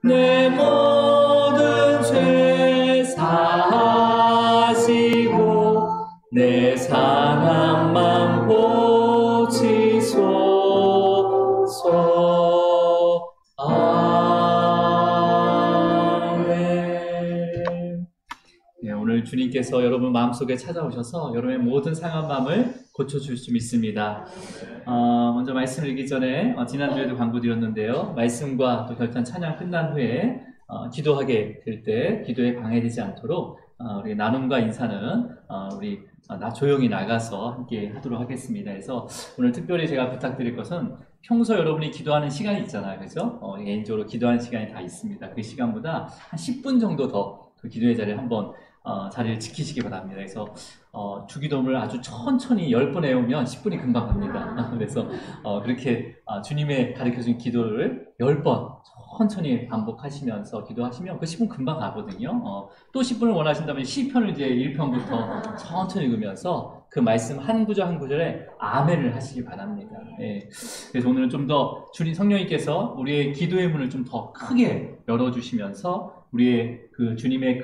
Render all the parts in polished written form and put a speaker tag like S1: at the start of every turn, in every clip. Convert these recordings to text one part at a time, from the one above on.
S1: 내 모든 죄 사하시고 내 상한 맘 고치소서. 아멘. 네, 오늘 주님께서 여러분 마음속에 찾아오셔서 여러분의 모든 상한 마음을 고쳐줄 수 있습니다. 먼저 말씀을 읽기 전에 지난주에도 광고드렸는데요. 말씀과 또 결단 찬양 끝난 후에 기도하게 될 때 기도에 방해되지 않도록 우리 나눔과 인사는 우리 조용히 나가서 함께 하도록 하겠습니다. 그래서 오늘 특별히 제가 부탁드릴 것은 평소 여러분이 기도하는 시간이 있잖아요. 그죠? 개인적으로 기도하는 시간이 다 있습니다. 그 시간보다 한 10분 정도 더 그 기도의 자리에 한번 자리를 지키시기 바랍니다. 그래서 주기도문을 아주 천천히 10번 해오면 10분이 금방 갑니다. 그래서 그렇게 주님의 가르쳐준 기도를 10번 천천히 반복하시면서 기도하시면 그 10분 금방 가거든요. 또 10분을 원하신다면 시편을 이제 1편부터 천천히 읽으면서 그 말씀 한 구절 한 구절에 아멘을 하시기 바랍니다. 예. 그래서 오늘은 좀 더 주님 성령님께서 우리의 기도의 문을 좀 더 크게 열어주시면서 우리의 그 주님의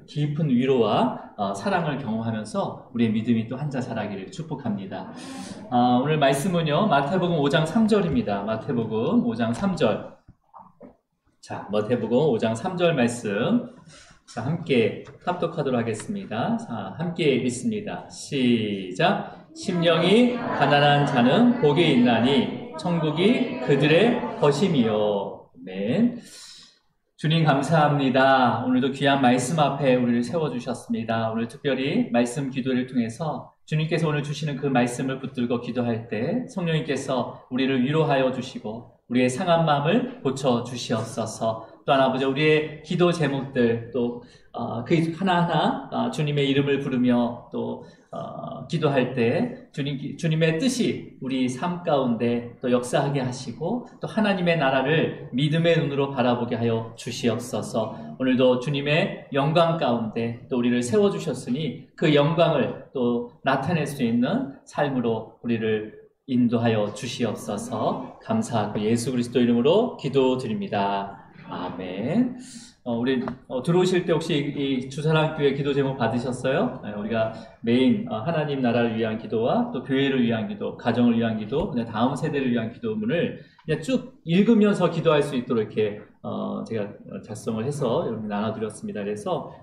S1: 깊은 위로와 사랑을 경험하면서 우리의 믿음이 또 한자 자라기를 축복합니다. 오늘 말씀은요, 마태복음 5장 3절입니다. 마태복음 5장 3절. 자, 마태복음 5장 3절 말씀. 자, 함께 합독하도록 하겠습니다. 자, 함께 읽습니다. 시작. 심령이 가난한 자는 복이 있나니 천국이 그들의 것임이요. 아멘. 주님 감사합니다. 오늘도 귀한 말씀 앞에 우리를 세워주셨습니다. 오늘 특별히 말씀 기도를 통해서 주님께서 오늘 주시는 그 말씀을 붙들고 기도할 때 성령님께서 우리를 위로하여 주시고 우리의 상한 마음을 고쳐주시옵소서. 또한 아버지 우리의 기도 제목들 또 그 하나하나 주님의 이름을 부르며 또 기도할 때 주님의 뜻이 우리 삶 가운데 또 역사하게 하시고 또 하나님의 나라를 믿음의 눈으로 바라보게 하여 주시옵소서. 오늘도 주님의 영광 가운데 또 우리를 세워주셨으니 그 영광을 또 나타낼 수 있는 삶으로 우리를 인도하여 주시옵소서. 감사하고 예수 그리스도 이름으로 기도드립니다. 아멘. 우리 들어오실 때 혹시 이 주사랑교회 기도 제목 받으셨어요? 우리가 매일 하나님 나라를 위한 기도와 또 교회를 위한 기도, 가정을 위한 기도, 다음 세대를 위한 기도문을 그냥 쭉 읽으면서 기도할 수 있도록 이렇게 제가 작성을 해서 여러분 나눠드렸습니다. 그래서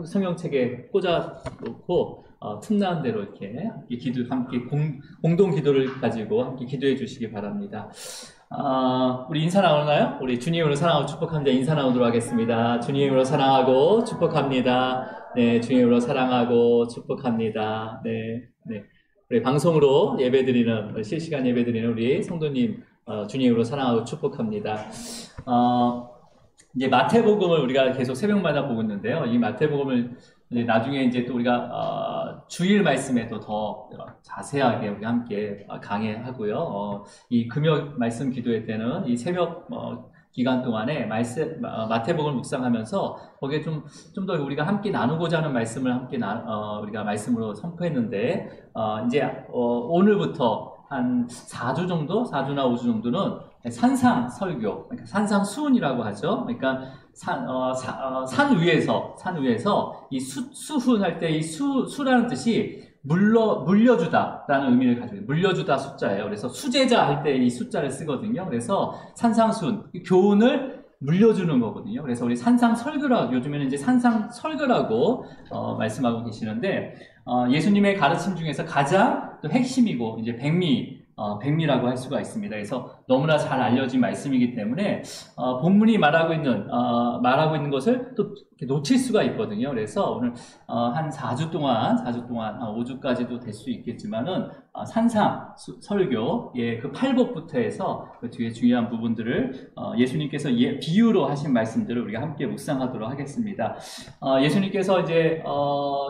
S1: 성경책에 꽂아놓고 틈나는 대로 이렇게 함께 공동 기도를 가지고 함께 기도해 주시기 바랍니다. 우리 인사 나오나요? 우리 주님으로 사랑하고 축복합니다. 인사 나오도록 하겠습니다. 주님으로 사랑하고 축복합니다. 네, 주님으로 사랑하고 축복합니다. 네, 네. 우리 방송으로 예배드리는, 실시간 예배드리는 우리 성도님, 주님으로 사랑하고 축복합니다. 이제 마태복음을 우리가 계속 새벽마다 보고 있는데요. 이 마태복음을 이제 나중에 이제 또 우리가 주일 말씀에도 더 자세하게 우리 함께 강해하고요. 이 금요 말씀 기도회 때는 이 새벽 기간 동안에 마태복음을 묵상하면서 거기에 좀 더 우리가 함께 나누고자 하는 말씀을 함께 우리가 말씀으로 선포했는데 이제 오늘부터 한 4주 정도, 4주나 5주 정도는 산상 설교, 그러니까 산상 수훈이라고 하죠. 그러니까 산 위에서 이 수훈할 때 이 수라는 뜻이 물려주다라는 의미를 가지고 물려주다 숫자예요. 그래서 수제자 할 때 이 숫자를 쓰거든요. 그래서 산상수훈, 교훈을 물려주는 거거든요. 그래서 우리 산상설교라고, 요즘에는 이제 산상설교라고 말씀하고 계시는데 예수님의 가르침 중에서 가장 또 핵심이고 이제 백미라고 할 수가 있습니다. 그래서 너무나 잘 알려진 말씀이기 때문에 본문이 말하고 있는 것을 또 놓칠 수가 있거든요. 그래서 오늘 한 4주 동안 5주까지도 될 수 있겠지만은 산상 설교 그 8복부터 해서 그 뒤에 중요한 부분들을 예수님께서 비유로 하신 말씀들을 우리가 함께 묵상하도록 하겠습니다. 예수님께서 이제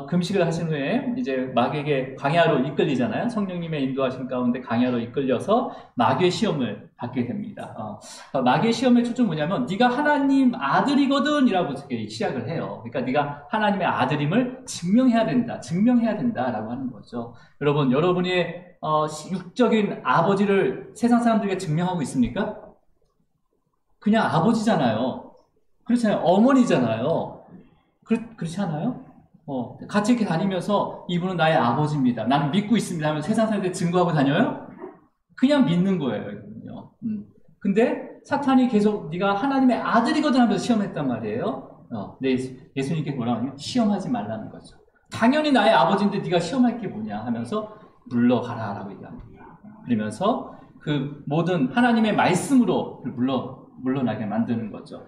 S1: 금식을 하신 후에 이제 마귀에게 광야로 이끌리잖아요. 성령님의 인도하신 가운데 광야로 이끌려서 마귀의 시험을 받게 됩니다. 마귀의 시험의 초점은 뭐냐면 네가 하나님 아들이거든 이라고 시작을 해요. 그러니까 네가 하나님의 아들임을 증명해야 된다라고 하는 거죠. 여러분의 육적인 아버지를 세상 사람들에게 증명하고 있습니까? 그냥 아버지잖아요. 그렇잖아요. 어머니잖아요. 그렇지 않아요? 같이 이렇게 다니면서 이분은 나의 아버지입니다. 나는 믿고 있습니다 하면 세상 사람들 증거하고 다녀요? 그냥 믿는 거예요. 이거는요. 근데 사탄이 계속 네가 하나님의 아들이거든 하면서 시험했단 말이에요. 근데 예수님께 뭐라고 하냐면 시험하지 말라는 거죠. 당연히 나의 아버지인데 네가 시험할 게 뭐냐 하면서 물러가라 라고 얘기합니다. 그러면서 그 모든 하나님의 말씀으로 물러나게 만드는 거죠.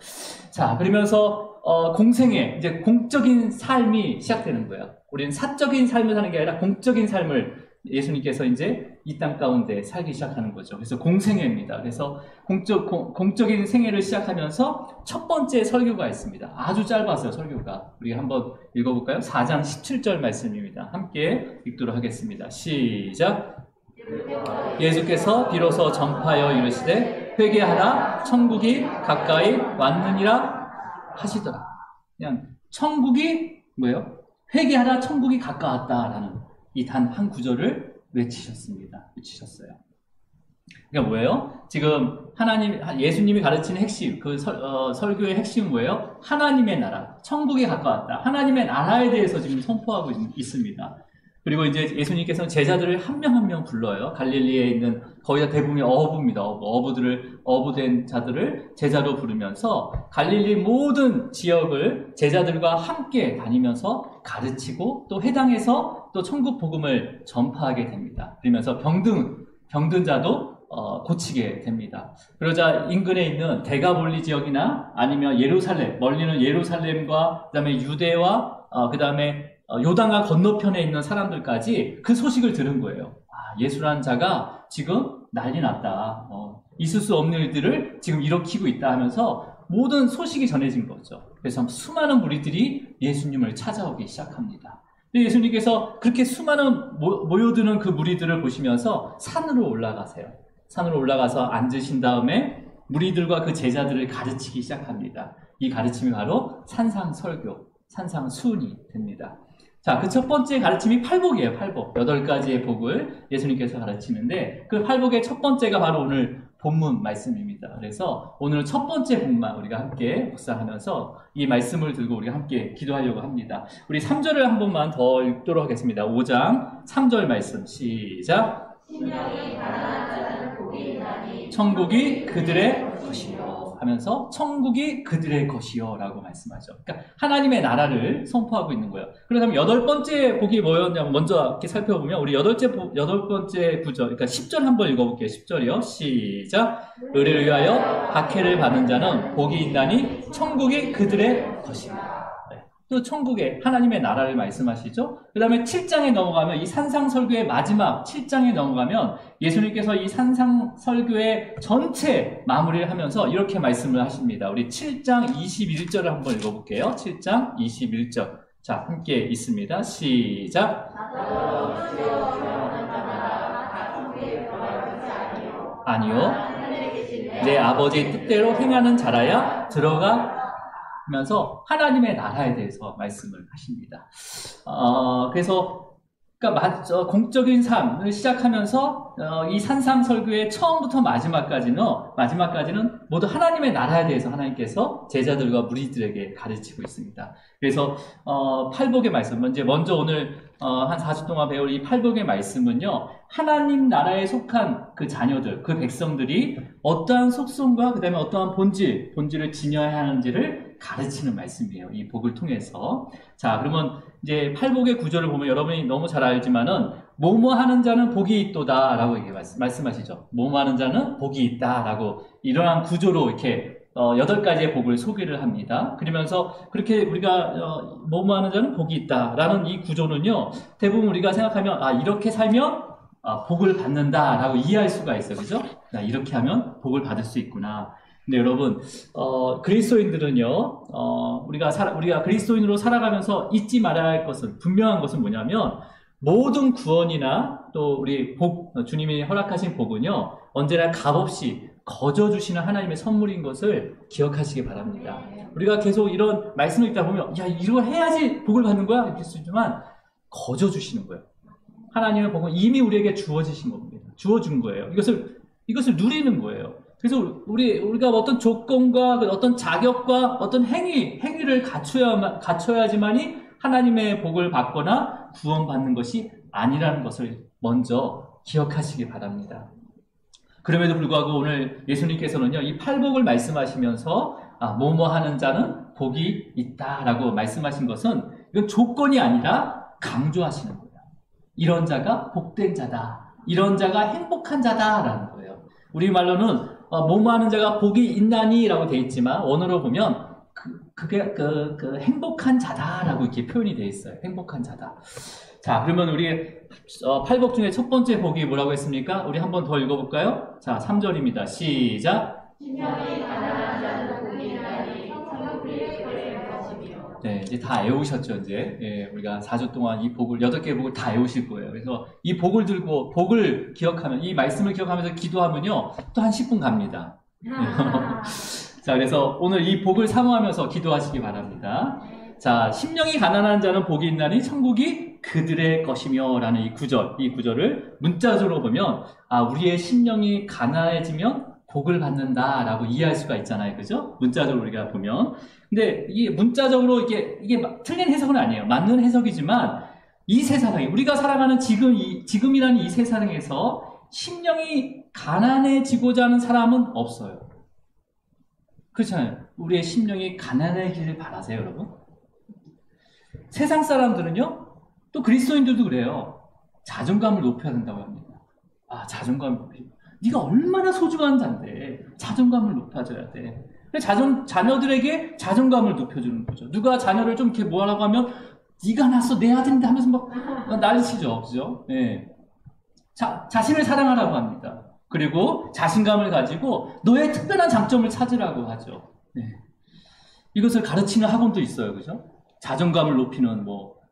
S1: 자, 그러면서 공생애, 이제 공적인 삶이 시작되는 거예요. 우리는 사적인 삶을 사는 게 아니라 공적인 삶을 예수님께서 이제 이 땅 가운데 살기 시작하는 거죠. 그래서 공생애입니다. 그래서 공적인 생애를 시작하면서 첫 번째 설교가 있습니다. 아주 짧았어요, 설교가. 우리 한번 읽어볼까요? 4장 17절 말씀입니다. 함께 읽도록 하겠습니다. 시작! 예수께서 비로소 전파하여 이르시되 회개하라 천국이 가까이 왔느니라 하시더라. 그냥 천국이 뭐예요? 회개하라 천국이 가까웠다라는 이 단 한 구절을 외치셨어요. 그러니까 뭐예요? 지금 예수님이 가르치는 핵심, 그 설교의 핵심은 뭐예요? 하나님의 나라, 천국이 가까웠다. 하나님의 나라에 대해서 지금 선포하고 있습니다. 그리고 이제 예수님께서는 제자들을 한 명 한 명 불러요. 갈릴리에 있는 거의 다 대부분이 어부입니다. 어부된 자들을 제자로 부르면서 갈릴리 모든 지역을 제자들과 함께 다니면서 가르치고 또 회당에서 또 천국 복음을 전파하게 됩니다. 그러면서 병든 자도 고치게 됩니다. 그러자 인근에 있는 데가볼리 지역이나 아니면 예루살렘, 멀리는 예루살렘과 그다음에 유대와 그다음에 요단강 건너편에 있는 사람들까지 그 소식을 들은 거예요. 예수라는 자가 지금 난리 났다. 있을 수 없는 일들을 지금 일으키고 있다 하면서 모든 소식이 전해진 거죠. 그래서 수많은 무리들이 예수님을 찾아오기 시작합니다. 예수님께서 그렇게 수많은 모여드는 그 무리들을 보시면서 산으로 올라가세요. 산으로 올라가서 앉으신 다음에 무리들과 그 제자들을 가르치기 시작합니다. 이 가르침이 바로 산상설교, 산상수훈이 됩니다. 자, 그 첫 번째 가르침이 팔복이에요. 팔복. 8가지의 복을 예수님께서 가르치는데 그 팔복의 첫 번째가 바로 오늘 본문 말씀입니다. 그래서 오늘 첫 번째 복만 우리가 함께 묵상하면서 이 말씀을 들고 우리가 함께 기도하려고 합니다. 우리 3절을 한 번만 더 읽도록 하겠습니다. 5장 3절 말씀 시작. 심령이 가난한 자는 복이 있나니 천국이 그들의 것이요 하면서 천국이 그들의 것이요 라고 말씀하죠. 그러니까 하나님의 나라를 선포하고 있는 거예요. 그렇다면 8번째 복이 뭐였냐면 먼저 이렇게 살펴보면 우리 8번째 구절, 그러니까 10절 한번 읽어볼게요. 10절이요. 시작. 의를 위하여 박해를 받는 자는 복이 있나니 천국이 그들의 것이다. 또 천국의 하나님의 나라를 말씀하시죠. 그 다음에 7장에 넘어가면 이 산상설교의 마지막 7장에 넘어가면 예수님께서 이 산상설교의 전체 마무리를 하면서 이렇게 말씀을 하십니다. 우리 7장 21절을 한번 읽어볼게요. 7장 21절. 자, 함께 있습니다. 시작. 아니요. 내 아버지 뜻대로 행하는 자라야 들어가 면서 하나님의 나라에 대해서 말씀을 하십니다. 그러니까 공적인 삶을 시작하면서 이 산상설교의 처음부터 마지막까지는 모두 하나님의 나라에 대해서 하나님께서 제자들과 무리들에게 가르치고 있습니다. 그래서 팔복의 말씀, 먼저 오늘 한 4주 동안 배울 이 팔복의 말씀은요, 하나님 나라에 속한 그 자녀들, 그 백성들이 어떠한 속성과 그 다음에 어떠한 본질을 지녀야 하는지를 가르치는 말씀이에요. 이 복을 통해서. 자, 그러면 이제 팔복의 구절을 보면 여러분이 너무 잘 알지만은 뭐뭐 하는 자는 복이 있도다 라고 이렇게 말씀하시죠. 뭐뭐 하는 자는 복이 있다 라고 이러한 구조로 이렇게 8가지의 복을 소개를 합니다. 그러면서 그렇게 우리가 뭐뭐 하는 자는 복이 있다 라는 이 구조는요, 대부분 우리가 생각하면 이렇게 살면 복을 받는다 라고 이해할 수가 있어요. 그죠? 이렇게 하면 복을 받을 수 있구나. 근데 여러분, 그리스도인들은요, 우리가 그리스도인으로 살아가면서 잊지 말아야 할 것은, 분명한 것은 뭐냐면, 모든 구원이나 또 우리 주님이 허락하신 복은요, 언제나 값없이 거저주시는 하나님의 선물인 것을 기억하시기 바랍니다. 우리가 계속 이런 말씀을 읽다 보면, 이거 해야지 복을 받는 거야? 이렇게 쓰지만, 거저주시는 거예요. 하나님의 복은 이미 우리에게 주어지신 겁니다. 주어준 거예요. 이것을 누리는 거예요. 그래서 우리가 어떤 조건과 어떤 자격과 어떤 행위를 갖춰야지만이 하나님의 복을 받거나 구원받는 것이 아니라는 것을 먼저 기억하시기 바랍니다. 그럼에도 불구하고 오늘 예수님께서는요, 이 팔복을 말씀하시면서 뭐뭐 하는 자는 복이 있다라고 말씀하신 것은 이건 조건이 아니라 강조하시는 거예요. 이런 자가 복된 자다. 이런 자가 행복한 자다라는 거예요. 우리말로는 뭐뭐 하는 자가 복이 있나니라고 되어 있지만 원어로 보면 그게 행복한 자다라고 이렇게 표현이 되어 있어요. 행복한 자다. 자, 그러면 우리 팔복 중에 첫 번째 복이 뭐라고 했습니까? 우리 한 번 더 읽어볼까요? 자, 3절입니다. 시작.
S2: 심령이 가난한 자는 복이 있나니 천국 그리스도의 것이며.
S1: 네, 이제 다 외우셨죠, 이제. 예, 우리가 4주 동안 이 복을, 8개의 복을 다 외우실 거예요. 그래서 이 복을 들고, 복을 기억하면, 이 말씀을 기억하면서 기도하면요, 또 한 10분 갑니다. 자, 그래서 오늘 이 복을 사모하면서 기도하시기 바랍니다. 자, 심령이 가난한 자는 복이 있나니 천국이 그들의 것이며 라는 이 구절을 문자적으로 보면, 우리의 심령이 가난해지면 복을 받는다 라고 이해할 수가 있잖아요. 그죠? 문자적으로 우리가 보면. 근데 이게 문자적으로 이게 틀린 해석은 아니에요. 맞는 해석이지만 이 세상에, 우리가 살아가는 지금이라는 이 세상에서 심령이 가난해지고자 하는 사람은 없어요. 그렇잖아요. 우리의 심령이 가난해지길 바라세요, 여러분? 세상 사람들은요, 또 그리스도인들도 그래요. 자존감을 높여야 된다고 합니다. 자존감을 높이고. 네가 얼마나 소중한 자인데 자존감을 높여줘야 돼. 자녀들에게 자존감을 높여주는 거죠. 누가 자녀를 좀 이렇게 뭐하라고 하면 네가 낳았어, 내 아들인데 하면서 막 난리치죠. 그죠? 네. 자신을 사랑하라고 합니다. 그리고 자신감을 가지고 너의 특별한 장점을 찾으라고 하죠. 네. 이것을 가르치는 학원도 있어요. 그죠? 자존감을 높이는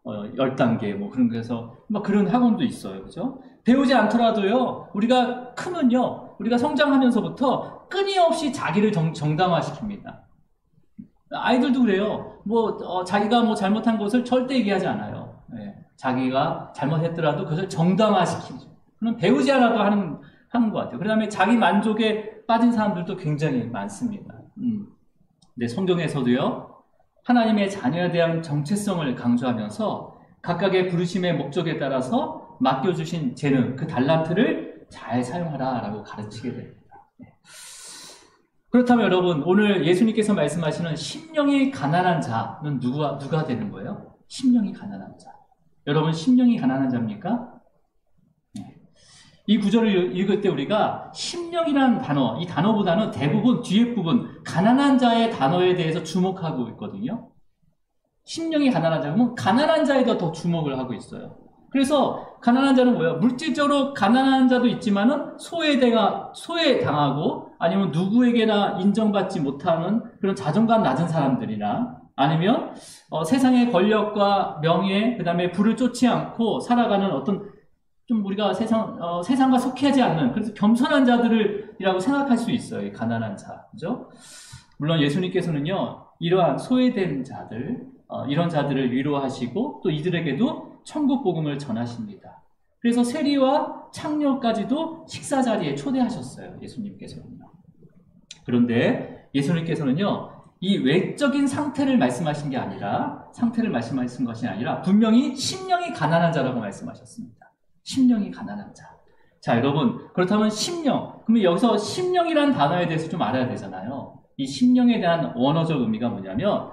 S1: 10단계 그래서 그런 학원도 있어요. 그죠? 배우지 않더라도요. 우리가 크면요. 우리가 성장하면서부터 끊임없이 자기를 정당화시킵니다. 아이들도 그래요. 자기가 잘못한 것을 절대 얘기하지 않아요. 네. 자기가 잘못했더라도 그것을 정당화시키죠. 그럼 배우지 않아도 하는 것 같아요. 그 다음에 자기 만족에 빠진 사람들도 굉장히 많습니다. 근데 성경에서도요. 하나님의 자녀에 대한 정체성을 강조하면서 각각의 부르심의 목적에 따라서 맡겨주신 재능, 그 달란트를 잘 사용하라라고 가르치게 됩니다. 그렇다면 여러분, 오늘 예수님께서 말씀하시는 심령이 가난한 자는 누가 되는 거예요? 심령이 가난한 자. 여러분, 심령이 가난한 자입니까? 이 구절을 읽을 때 우리가 심령이라는 단어, 이 단어보다는 대부분 뒤에 부분 가난한 자의 단어에 대해서 주목하고 있거든요. 심령이 가난한 자, 그러면 가난한 자에 더 주목을 하고 있어요. 그래서 가난한 자는 뭐예요? 물질적으로 가난한 자도 있지만은 소외당하고 아니면 누구에게나 인정받지 못하는 그런 자존감 낮은 사람들이나 아니면 세상의 권력과 명예, 그 다음에 부를 쫓지 않고 살아가는 어떤 좀 우리가 세상과 속하지 않는, 그래서 겸손한 자들이라고 생각할 수 있어요. 가난한 자. 그죠? 물론 예수님께서는요, 이러한 소외된 자들, 이런 자들을 위로하시고 또 이들에게도 천국 복음을 전하십니다. 그래서 세리와 창녀까지도 식사 자리에 초대하셨어요. 예수님께서는요. 그런데 예수님께서는요, 이 외적인 상태를 말씀하신 것이 아니라 분명히 심령이 가난한 자라고 말씀하셨습니다. 심령이 가난한 자. 자, 여러분, 그렇다면 심령. 그러면 여기서 심령이라는 단어에 대해서 좀 알아야 되잖아요. 이 심령에 대한 원어적 의미가 뭐냐면,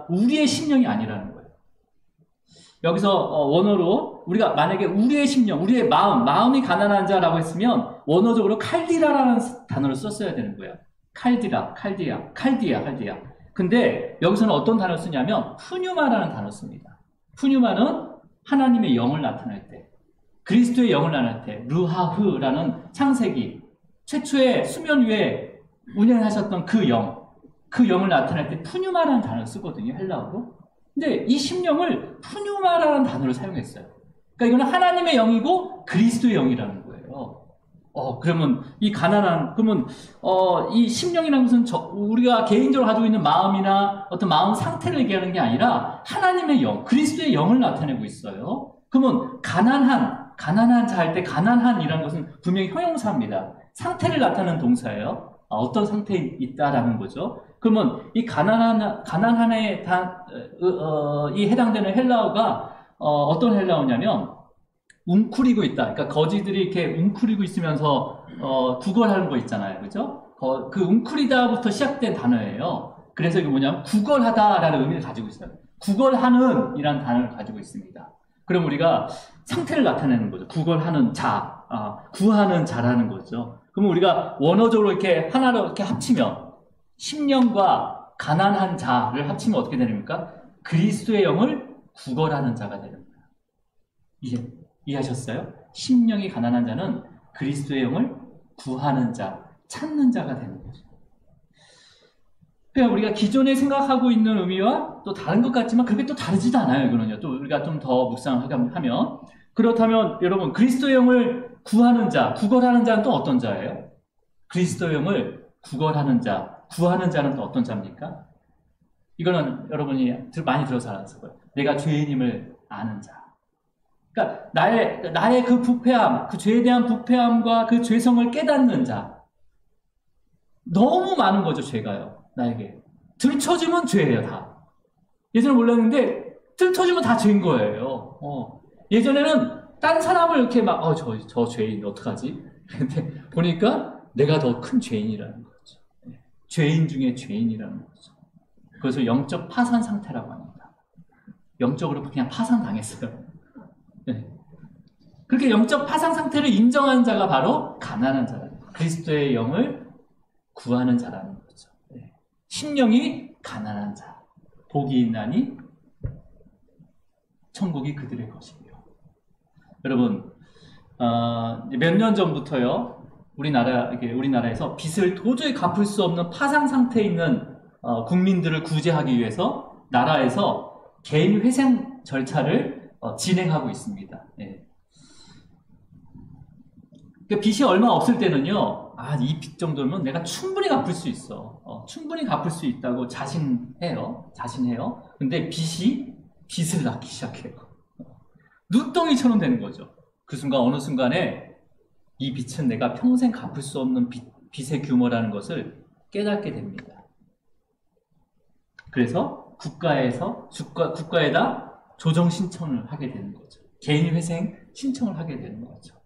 S1: 우리의 심령이 아니라는 거예요. 여기서 원어로, 우리가 만약에 우리의 심령, 우리의 마음이 가난한 자라고 했으면, 원어적으로 칼디라라는 단어를 썼어야 되는 거예요. 칼디아. 근데 여기서는 어떤 단어를 쓰냐면, 푸뉴마라는 단어를 씁니다. 푸뉴마는 하나님의 영을 나타낼 때, 그리스도의 영을 나타낼 때 루하흐라는 창세기 최초의 수면 위에 운행하셨던 그 영을 나타낼 때 푸뉴마라는 단어를 쓰거든요. 헬라어로. 근데 이 심령을 푸뉴마라는 단어를 사용했어요. 그러니까 이거는 하나님의 영이고 그리스도의 영이라는 거예요. 그러면 이 심령이라는 것은 우리가 개인적으로 가지고 있는 마음이나 어떤 마음 상태를 얘기하는 게 아니라 하나님의 영, 그리스도의 영을 나타내고 있어요. 그러면 가난한 자 할 때 가난한이라는 것은 분명히 형용사입니다. 상태를 나타내는 동사예요. 어떤 상태에 있다라는 거죠. 그러면 이 가난한에 이 해당되는 헬라어가 어떤 헬라어냐면 웅크리고 있다. 그러니까 거지들이 이렇게 웅크리고 있으면서 구걸하는 거 있잖아요, 그죠? 그 웅크리다부터 시작된 단어예요. 그래서 이게 뭐냐면 구걸하다라는 의미를 가지고 있어요. 구걸하는 이라는 단어를 가지고 있습니다. 그럼 우리가 상태를 나타내는 거죠. 구걸하는 자, 구하는 자라는 거죠. 그럼 우리가 원어적으로 이렇게 하나로 이렇게 합치면 심령과 가난한 자를 합치면 어떻게 됩니까? 그리스도의 영을 구걸하는 자가 되는 거예요. 이해하셨어요? 심령이 가난한 자는 그리스도의 영을 구하는 자, 찾는 자가 되는 거죠. 그러니까 우리가 기존에 생각하고 있는 의미와 또 다른 것 같지만 그렇게 또 다르지도 않아요. 이거는요. 또 우리가 좀 더 묵상하면 그렇다면 여러분 그리스도의 영을 구하는 자, 구걸하는 자는 또 어떤 자예요? 그리스도의 영을 구걸하는 자, 구하는 자는 또 어떤 자입니까? 이거는 여러분이 많이 들어서 알았을 거예요. 내가 죄인임을 아는 자. 그러니까 나의 그 부패함, 그 죄에 대한 부패함과 그 죄성을 깨닫는 자. 너무 많은 거죠, 죄가요. 나에게. 들춰지면 죄예요, 다. 예전에 몰랐는데 들춰지면 다 죄인 거예요. 예전에는 딴 사람을 이렇게 막 저 죄인 어떡하지? 근데 보니까 내가 더 큰 죄인이라는 거죠. 죄인 중에 죄인이라는 거죠. 그것을 영적 파산 상태라고 합니다. 영적으로 그냥 파산당했어요. 네. 그렇게 영적 파산 상태를 인정한 자가 바로 가난한 자라는 거예요. 그리스도의 영을 구하는 자라는 거죠. 네. 심령이 가난한 자. 복이 있나니 천국이 그들의 것이며. 여러분, 몇 년 전부터요, 우리나라에서 빚을 도저히 갚을 수 없는 파산 상태에 있는 국민들을 구제하기 위해서 나라에서 개인 회생 절차를 진행하고 있습니다. 예. 그러니까 빚이 얼마 없을 때는요, 이 빚 정도면 내가 충분히 갚을 수 있어. 충분히 갚을 수 있다고 자신해요. 근데 빚을 낳기 시작해요. 눈덩이처럼 되는 거죠. 그 순간, 어느 순간에 이 빚은 내가 평생 갚을 수 없는 빚의 규모라는 것을 깨닫게 됩니다. 그래서 국가에다 조정 신청을 하게 되는 거죠. 개인 회생 신청을 하게 되는 거죠.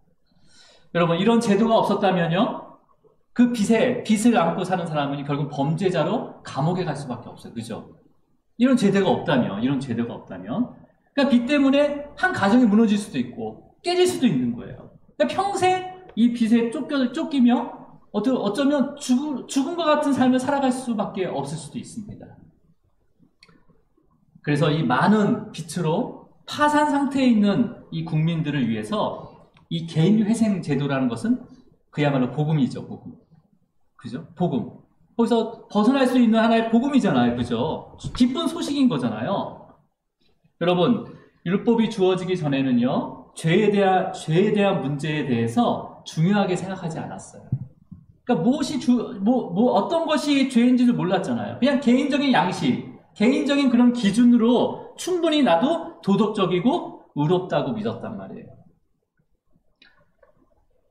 S1: 여러분, 이런 제도가 없었다면요, 그 빚을 안고 사는 사람은 결국 범죄자로 감옥에 갈 수밖에 없어요. 그죠? 이런 제도가 없다면. 그러니까 빚 때문에 한 가정이 무너질 수도 있고, 깨질 수도 있는 거예요. 그러니까 평생 이 빚에 쫓기며, 어쩌면 죽은 것 같은 삶을 살아갈 수밖에 없을 수도 있습니다. 그래서 이 많은 빚으로 파산 상태에 있는 이 국민들을 위해서 이 개인 회생 제도라는 것은 그야말로 복음이죠, 복음. 그죠? 복음. 거기서 벗어날 수 있는 하나의 복음이잖아요, 그죠? 기쁜 소식인 거잖아요. 여러분, 율법이 주어지기 전에는요, 죄에 대한 문제에 대해서 중요하게 생각하지 않았어요. 그러니까 어떤 것이 죄인지도 몰랐잖아요. 그냥 개인적인 양식, 개인적인 그런 기준으로 충분히 나도 도덕적이고 의롭다고 믿었단 말이에요.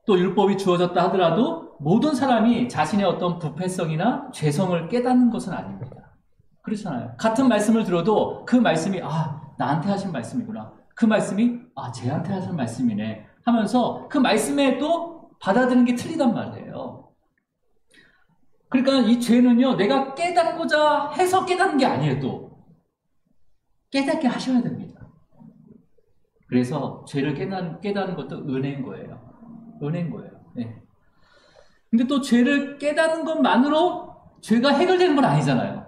S1: 또 율법이 주어졌다 하더라도 모든 사람이 자신의 어떤 부패성이나 죄성을 깨닫는 것은 아닙니다. 그렇잖아요. 같은 말씀을 들어도 그 말씀이 나한테 하신 말씀이구나. 그 말씀이 쟤한테 하신 말씀이네 하면서 그 말씀에 또 받아들이는 게 틀리단 말이에요. 그러니까 이 죄는요, 내가 깨닫고자 해서 깨닫는 게 아니에요. 또 깨닫게 하셔야 됩니다. 그래서 죄를 깨닫는 것도 은혜인 거예요. 네. 근데 또 죄를 깨닫는 것만으로 죄가 해결되는 건 아니잖아요.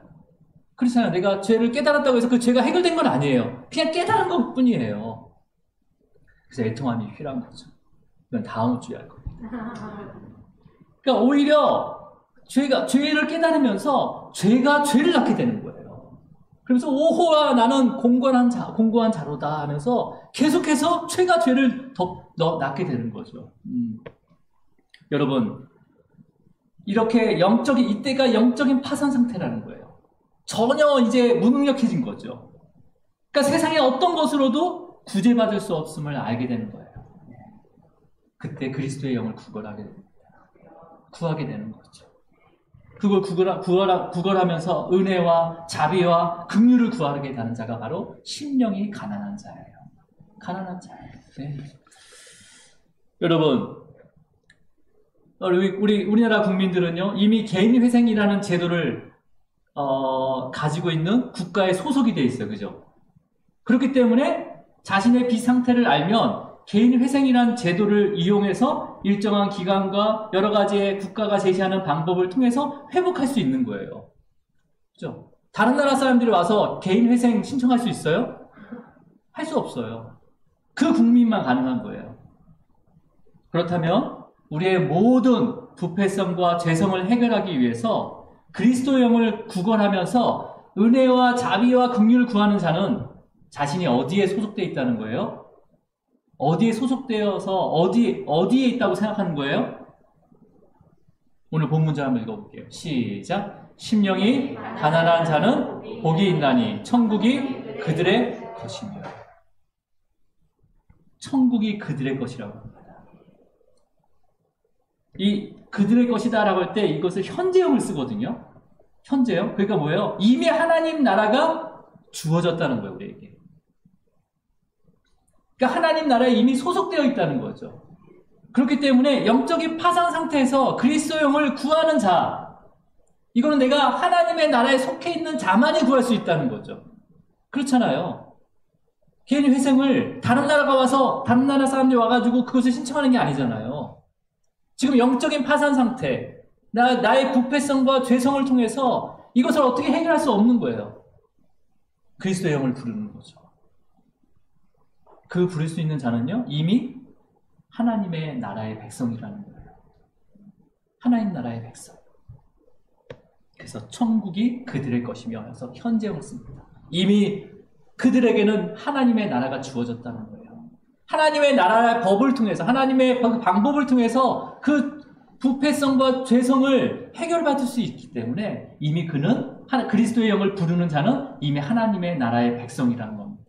S1: 그렇잖아요. 내가 죄를 깨달았다고 해서 그 죄가 해결된 건 아니에요. 그냥 깨달은 것 뿐이에요. 그래서 애통함이 필요한 거죠. 이건 다음 주에 할 겁니다. 그러니까 오히려 죄를 깨달으면서 죄가 죄를 낳게 되는 거예요. 그러면서 오호라 나는 공고한 자로다 하면서 계속해서 죄가 죄를 더 낳게 되는 거죠. 여러분, 이렇게 이때가 영적인 파산 상태라는 거예요. 전혀 이제 무능력해진 거죠. 그러니까 세상의 어떤 것으로도 구제받을 수 없음을 알게 되는 거예요. 그때 그리스도의 영을 구걸하게 됩니다. 구하게 되는 거죠. 그걸 구걸하면서 은혜와 자비와 긍휼을 구하게 되는 자가 바로 심령이 가난한 자예요. 가난한 자예요. 네. 여러분, 우리나라 국민들은요, 이미 개인회생이라는 제도를 가지고 있는 국가에 소속이 돼 있어요. 그죠? 그렇기 때문에 자신의 빚 상태를 알면 개인회생이라는 제도를 이용해서 일정한 기간과 여러 가지의 국가가 제시하는 방법을 통해서 회복할 수 있는 거예요. 그죠? 다른 나라 사람들이 와서 개인회생 신청할 수 있어요? 할 수 없어요. 그 국민만 가능한 거예요. 그렇다면 우리의 모든 부패성과 죄성을 해결하기 위해서 그리스도의 영을 구걸하면서 은혜와 자비와 긍휼을 구하는 자는 자신이 어디에 소속되어 있다는 거예요? 어디에 소속되어서 어디에 있다고 생각하는 거예요? 오늘 본문절 한번 읽어볼게요. 시작. 심령이 가난한 자는 복이 있나니 천국이 그들의 것이며. 천국이 그들의 것이라고 합니다. 이 그들의 것이다라고 할 때 이것을 현재형을 쓰거든요. 현재형. 그러니까 뭐예요? 이미 하나님 나라가 주어졌다는 거예요, 우리에게. 그러니까 하나님 나라에 이미 소속되어 있다는 거죠. 그렇기 때문에 영적인 파산 상태에서 그리스도의 영을 구하는 자, 이거는 내가 하나님의 나라에 속해 있는 자만이 구할 수 있다는 거죠. 그렇잖아요. 개인 회생을 다른 나라가 와서 다른 나라 사람들이 와가지고 그것을 신청하는 게 아니잖아요. 지금 영적인 파산 상태, 나의 부패성과 죄성을 통해서 이것을 어떻게 해결할 수 없는 거예요. 그리스도의 영을 부르는 거죠. 그 부를 수 있는 자는요, 이미 하나님의 나라의 백성이라는 거예요. 하나님 나라의 백성. 그래서 천국이 그들의 것이며 해서 현재형을 씁니다. 이미 그들에게는 하나님의 나라가 주어졌다는 거예요. 하나님의 나라의 법을 통해서, 하나님의 방법을 통해서 그 부패성과 죄성을 해결받을 수 있기 때문에 이미 그는 그리스도의 영을 부르는 자는 이미 하나님의 나라의 백성이라는 겁니다.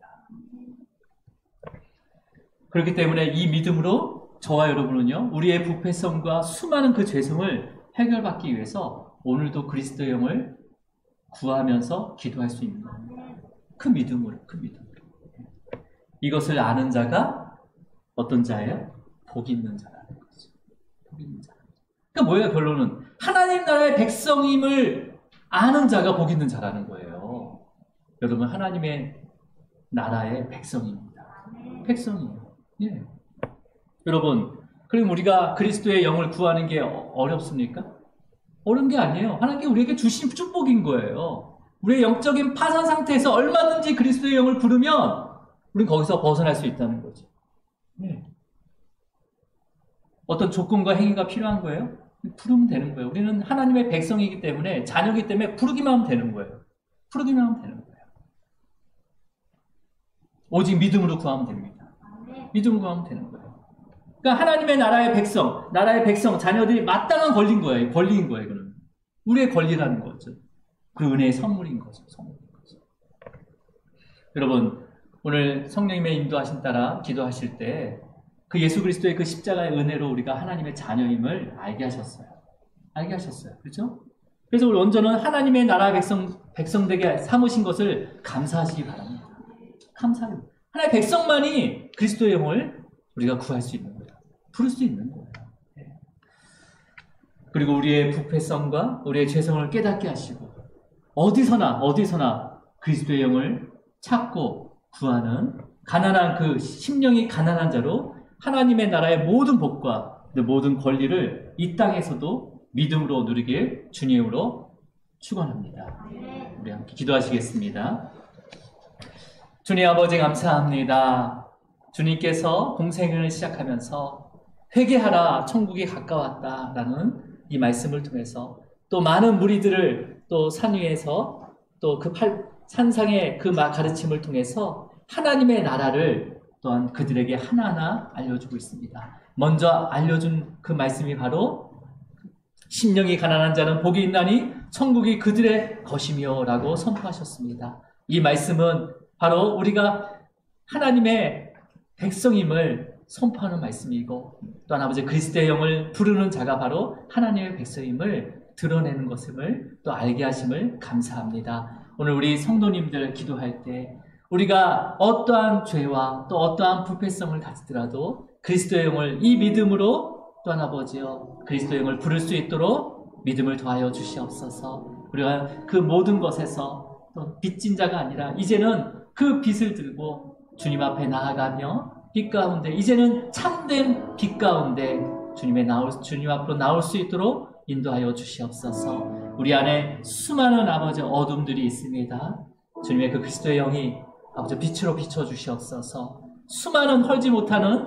S1: 그렇기 때문에 이 믿음으로 저와 여러분은요, 우리의 부패성과 수많은 그 죄성을 해결받기 위해서 오늘도 그리스도의 영을 구하면서 기도할 수 있는 겁니다. 그 믿음으로. 이것을 아는 자가 어떤 자예요? 복 있는 자라는 거죠. 복 있는 자. 그러니까 뭐예요, 결론은? 하나님 나라의 백성임을 아는 자가 복 있는 자라는 거예요. 여러분, 하나님의 나라의 백성입니다. 백성이에요. 예. 여러분, 그럼 우리가 그리스도의 영을 구하는 게 어렵습니까? 어려운 게 아니에요. 하나님께 우리에게 주신 축복인 거예요. 우리의 영적인 파산 상태에서 얼마든지 그리스도의 영을 부르면 우리는 거기서 벗어날 수 있다는 거죠. 예. 어떤 조건과 행위가 필요한 거예요? 부르면 되는 거예요. 우리는 하나님의 백성이기 때문에, 자녀이기 때문에 부르기만 하면 되는 거예요. 부르기만 하면 되는 거예요. 오직 믿음으로 구하면 됩니다. 믿음으로 구하면 되는 거예요. 그러니까 하나님의 나라의 백성, 자녀들이 마땅한 권리인 거예요. 이거는. 우리의 권리라는 거죠. 그 은혜의 선물인 거죠. 여러분, 오늘 성령님의 인도하신 따라 기도하실 때 그 예수 그리스도의 그 십자가의 은혜로 우리가 하나님의 자녀임을 알게 하셨어요. 그렇죠? 그래서 우리 온전한 하나님의 나라 백성 되게 삼으신 것을 감사하시기 바랍니다. 감사해요. 하나님의 백성만이 그리스도의 영을 우리가 구할 수 있는 거예요. 부를 수 있는 거예요. 네. 그리고 우리의 부패성과 우리의 죄성을 깨닫게 하시고 어디서나 그리스도의 영을 찾고 구하는 가난한 그 심령이 가난한 자로 하나님의 나라의 모든 복과 모든 권리를 이 땅에서도 믿음으로 누리길 주님으로 축원합니다. 우리 함께 기도하시겠습니다. 주님 아버지 감사합니다. 주님께서 공생애를 시작하면서 회개하라 천국이 가까웠다라는 이 말씀을 통해서 또 많은 무리들을 또 산 위에서 또 그 산상의 그 가르침을 통해서 하나님의 나라를 또한 그들에게 하나하나 알려주고 있습니다. 먼저 알려준 그 말씀이 바로 심령이 가난한 자는 복이 있나니 천국이 그들의 것이며 라고 선포하셨습니다. 이 말씀은 바로 우리가 하나님의 백성임을 선포하는 말씀이고 또한 아버지 그리스도의 영을 부르는 자가 바로 하나님의 백성임을 드러내는 것임을 또 알게 하심을 감사합니다. 오늘 우리 성도님들 기도할 때 우리가 어떠한 죄와 또 어떠한 불패성을 가지더라도 그리스도의 영을 이 믿음으로 또한 아버지여 그리스도의 영을 부를 수 있도록 믿음을 더하여 주시옵소서. 우리가 그 모든 것에서 또 빚진 자가 아니라 이제는 그 빚을 들고 주님 앞에 나아가며 빛 가운데 이제는 참된 빛 가운데 주님 앞으로 나올 수 있도록 인도하여 주시옵소서. 우리 안에 수많은 아버지 어둠들이 있습니다. 주님의 그 그리스도의 영이 아버지 빛으로 비춰 주시옵소서. 수많은 헐지 못하는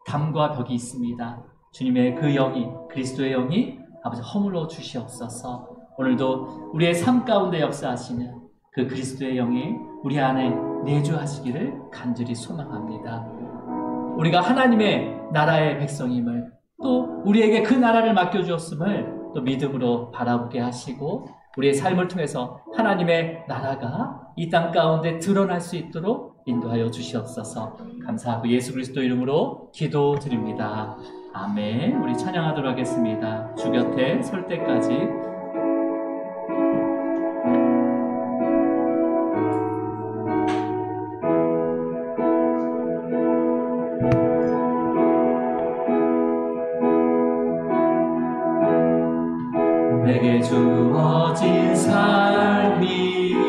S1: 담과 벽이 있습니다. 주님의 그 영이 그리스도의 영이 아버지 허물어 주시옵소서. 오늘도 우리의 삶 가운데 역사하시는 그 그리스도의 영이 우리 안에 내주하시기를 간절히 소망합니다. 우리가 하나님의 나라의 백성임을 또 우리에게 그 나라를 맡겨주었음을 또 믿음으로 바라보게 하시고 우리의 삶을 통해서 하나님의 나라가 이 땅 가운데 드러날 수 있도록 인도하여 주시옵소서. 감사하고 예수 그리스도 이름으로 기도드립니다. 아멘. 우리 찬양하도록 하겠습니다. 주 곁에 설 때까지. 내게 주어진 삶이